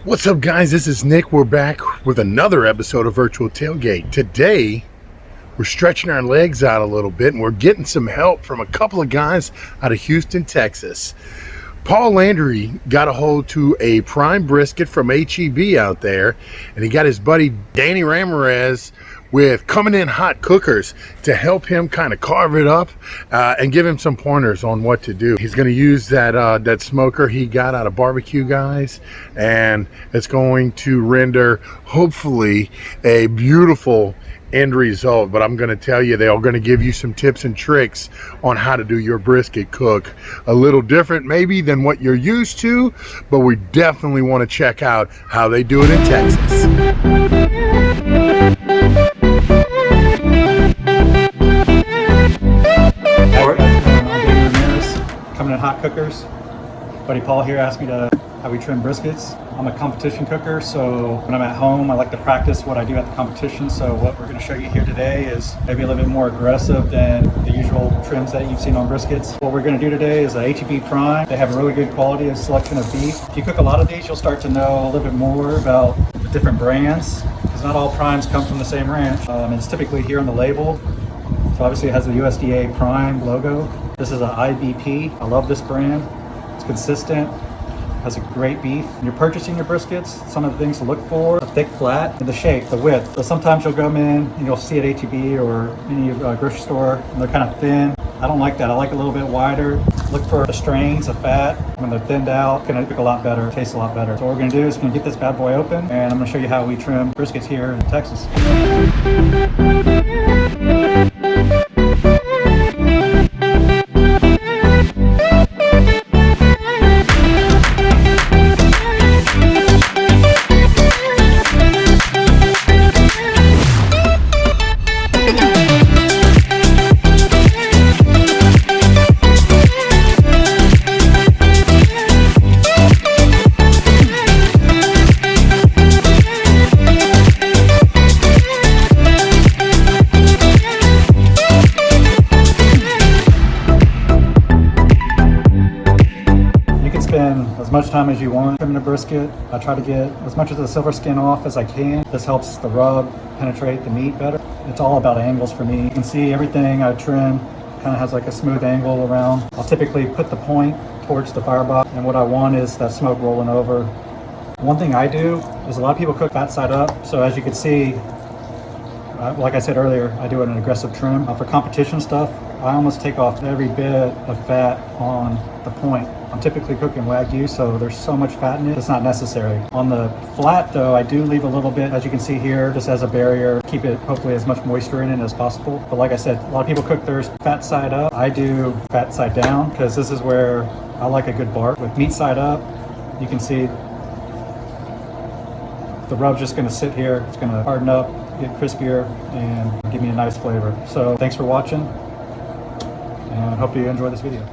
What's up, guys? This is Nick. We're back with another episode of Virtual Tailgate. Today, we're stretching our legs out a little bit and we're getting some help from a couple of guys out of Houston, Texas. Paul Landry got a hold to a prime brisket from HEB out there, and he got his buddy Danny Ramirez with Comin In Hot Cookers to help him kind of carve it up and give him some pointers on what to do. He's going to use that smoker he got out of Barbecue Guys, and it's going to render hopefully a beautiful end result. But I'm going to tell you, they're going to give you some tips and tricks on how to do your brisket cook a little different maybe than what you're used to, but we definitely want to check out how they do it in Texas. Ramirez, Comin In Hot Cookers. Buddy Paul here asked me to how we trim briskets. I'm a competition cooker, so when I'm at home, I like to practice what I do at the competition. So what we're going to show you here today is maybe a little bit more aggressive than the usual trims that you've seen on briskets. What we're going to do today is a HEB prime. They have a really good quality of selection of beef. If you cook a lot of these, you'll start to know a little bit more about the different brands, because not all primes come from the same ranch. It's typically here on the label. So obviously it has the USDA Prime logo. This is an IBP. I love this brand. It's consistent, has a great beef. When you're purchasing your briskets, some of the things to look for: a thick flat, and the shape, the width. So sometimes you'll come in and you'll see at HEB or any grocery store, and they're kind of thin. I don't like that. I like a little bit wider. Look for the strains of fat. When they're thinned out, it's gonna cook a lot better, taste a lot better. So what we're gonna do is we're gonna get this bad boy open, and I'm gonna show you how we trim briskets here in Texas. As much time as you want trimming a brisket. I try to get as much of the silver skin off as I can. This helps the rub penetrate the meat better. It's all about angles for me. You can see everything I trim kind of has like a smooth angle around. I'll typically put the point towards the firebox, and what I want is that smoke rolling over. One thing I do is a lot of people cook fat side up. So as you can see, like I said earlier, I do an aggressive trim. For competition stuff, I almost take off every bit of fat on the point. I'm typically cooking Wagyu, so there's so much fat in it, it's not necessary. On the flat though, I do leave a little bit, as you can see here, just as a barrier, keep it hopefully as much moisture in it as possible. But like I said, a lot of people cook theirs fat side up. I do fat side down, because this is where I like a good bark. With meat side up, you can see the rub's just gonna sit here, it's gonna harden up, get crispier, and give me a nice flavor. So thanks for watching, and hope you enjoy this video.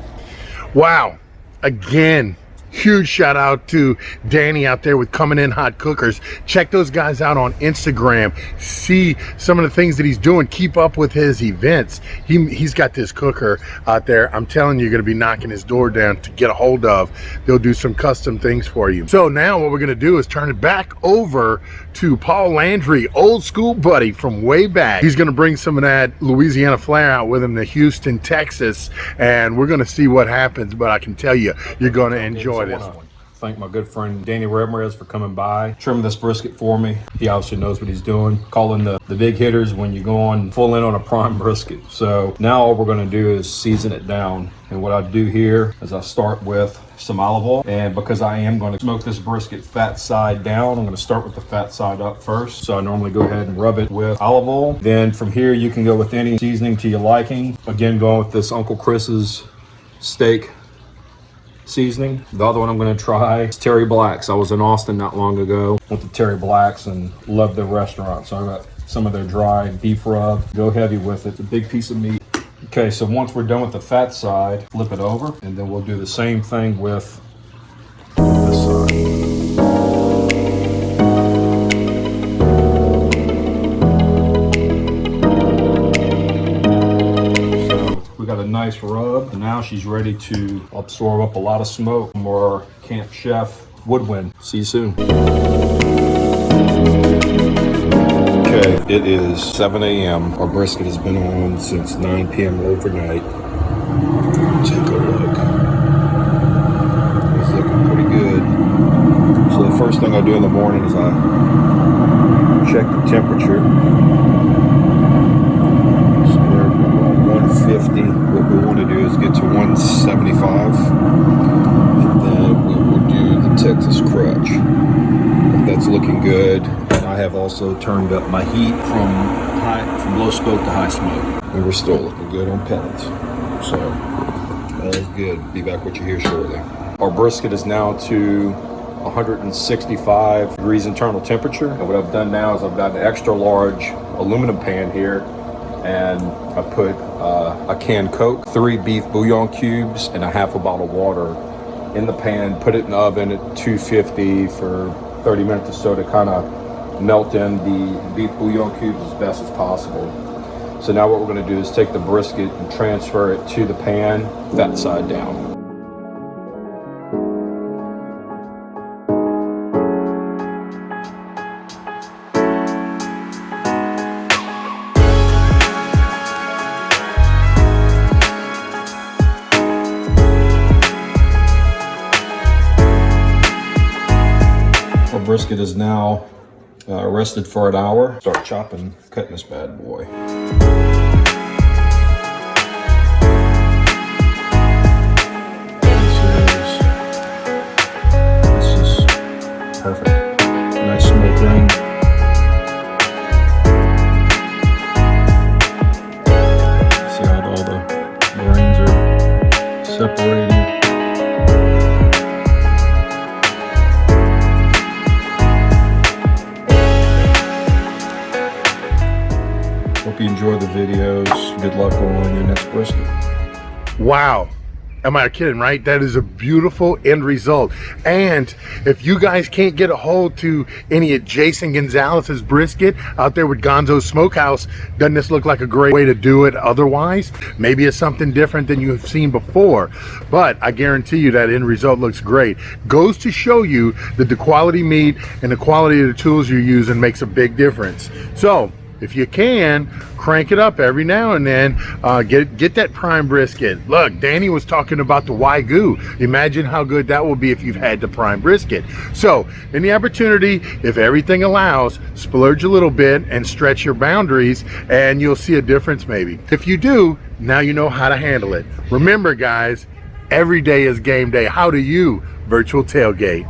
Wow. Again, huge shout out to Danny out there with Comin In Hot Cookers. Check those guys out on Instagram. See some of the things that he's doing. Keep up with his events. He's got this cooker out there. I'm telling you, you're going to be knocking his door down to get a hold of. They'll do some custom things for you. So now what we're going to do is turn it back over to Paul Landry, old school buddy from way back. He's going to bring some of that Louisiana flair out with him to Houston, Texas, and we're going to see what happens. But I can tell you, you're going to enjoy this one. Thank my good friend Danny Ramirez for coming by, trimming this brisket for me. He obviously knows what he's doing, calling the big hitters when you go on full in on a prime brisket. So now all we're going to do is season it down. And what I do here is I start with some olive oil, and because I am going to smoke this brisket fat side down, I'm going to start with the fat side up first. So I normally go ahead and rub it with olive oil. Then from here you can go with any seasoning to your liking. Again, going with this Uncle Chris's steak seasoning. The other one I'm going to try is Terry Black's. I was in Austin not long ago, went to Terry Black's and loved their restaurant. So I got some of their dry beef rub. Go heavy with it. It's a big piece of meat. Okay, so once we're done with the fat side, flip it over, and then we'll do the same thing with this side. nice rub. And now she's ready to absorb up a lot of smoke from our Camp Chef Woodwin. See you soon. Okay, it is 7 a.m. Our brisket has been on since 9 p.m. overnight. Take a look. It's looking pretty good. So the first thing I do in the morning is I check the temperature. So we're at 150. What we want to do is get to 175. And then we will do the Texas crutch. That's looking good. And I have also turned up my heat from low smoke to high smoke. And we're still looking good on pellets. So that is good. Be back with you here shortly. Our brisket is now to 165 degrees internal temperature. And what I've done now is I've got an extra large aluminum pan here, and I put a canned Coke, 3 beef bouillon cubes, and a half a bottle of water in the pan. Put it in the oven at 250 for 30 minutes or so to kind of melt in the beef bouillon cubes as best as possible. So now what we're going to do is take the brisket and transfer it to the pan, fat side down. Our brisket is now rested for an hour. Start chopping, cutting this bad boy. This is perfect. Nice smooth grain. See how all the grains are separating. Hope you enjoy the videos. Good luck on your next brisket. Wow. Am I kidding, right? That is a beautiful end result. And if you guys can't get a hold to any of Jason Gonzalez's brisket out there with Gonzo's Smokehouse, doesn't this look like a great way to do it otherwise? Maybe it's something different than you've seen before, but I guarantee you that end result looks great. Goes to show you that the quality meat and the quality of the tools you're using makes a big difference. So if you can, crank it up every now and then. Get that prime brisket. Look, Danny was talking about the Wagyu. Imagine how good that will be if you've had the prime brisket. So, in the opportunity, if everything allows, splurge a little bit and stretch your boundaries, and you'll see a difference maybe. If you do, now you know how to handle it. Remember, guys, every day is game day. How do you virtual tailgate?